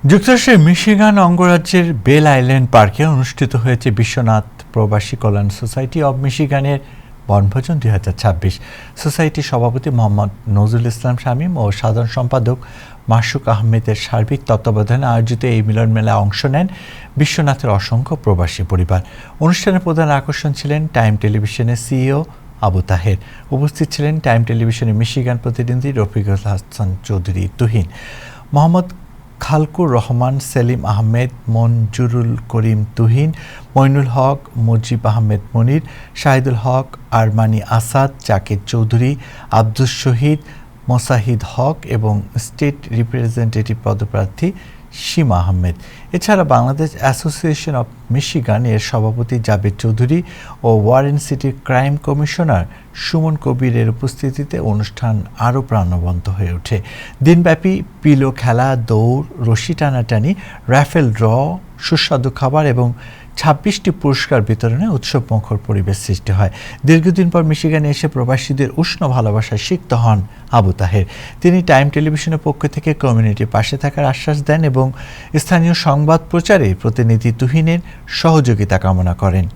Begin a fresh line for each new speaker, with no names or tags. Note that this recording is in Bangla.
যুক্তরাষ্ট্রের মিশিগান অঙ্গরাজ্যের বেল আইল্যান্ড পার্কে অনুষ্ঠিত হয়েছে বিশ্বনাথ প্রবাসী কল্যাণ সোসাইটি অব মিশিগানের বনভোজন 2026। সোসাইটির সভাপতি মোহাম্মদ নজরুল ইসলাম শামীম ও সাধারণ সম্পাদক মাসুক আহমেদের সার্বিক তত্ত্বাবধানে আয়োজিত এই মিলন মেলায় অংশ নেন বিশ্বনাথের অসংখ্য প্রবাসী পরিবার। অনুষ্ঠানের প্রধান আকর্ষণ ছিলেন টাইম টেলিভিশনের সিইও আবু তাহের। উপস্থিত ছিলেন টাইম টেলিভিশনের মিশিগান প্রতিনিধি রফিকুল হাসান চৌধুরী তুহিন, মোহাম্মদ খালকুর রহমান, সেলিম আহমেদ, মনজুরুল করিম তুহিন, মইনুল হক, মুজিব আহমেদ মনির, শাহিদুল হক, আরমানি আসাদ, জাকির চৌধুরী, আব্দুস শহীদ, মোসাহিদ হক এবং স্টেট রিপ্রেজেন্টেটিভ পদপ্রার্থী সীমা আহমেদ। এছাড়া বাংলাদেশ অ্যাসোসিয়েশন অব মিশিগান এর সভাপতি জাবেদ চৌধুরী ও ওয়ারেন সিটির ক্রাইম কমিশনার সুমন কবিরের উপস্থিতিতে অনুষ্ঠান আরও প্রাণবন্ত হয়ে ওঠে। দিনব্যাপী পিলো খেলা, দৌড়, রশি টানাটানি, র্যাফেল ড্র, সুস্বাদু খাবার এবং 26টি পুরস্কার বিতরণে উৎসবমুখর পরিবেশ সৃষ্টি হয়। দীর্ঘদিন পর মিশিগানে এসে প্রবাসীদের উষ্ণ ভালোবাসায় সিক্ত হন আবু তাহের। তিনি টাইম টেলিভিশনের পক্ষ থেকে কমিউনিটির পাশে থাকার আশ্বাস দেন এবং স্থানীয় সংবাদ প্রচারে প্রতিনিধি তুহিনের সহযোগিতা কামনা করেন।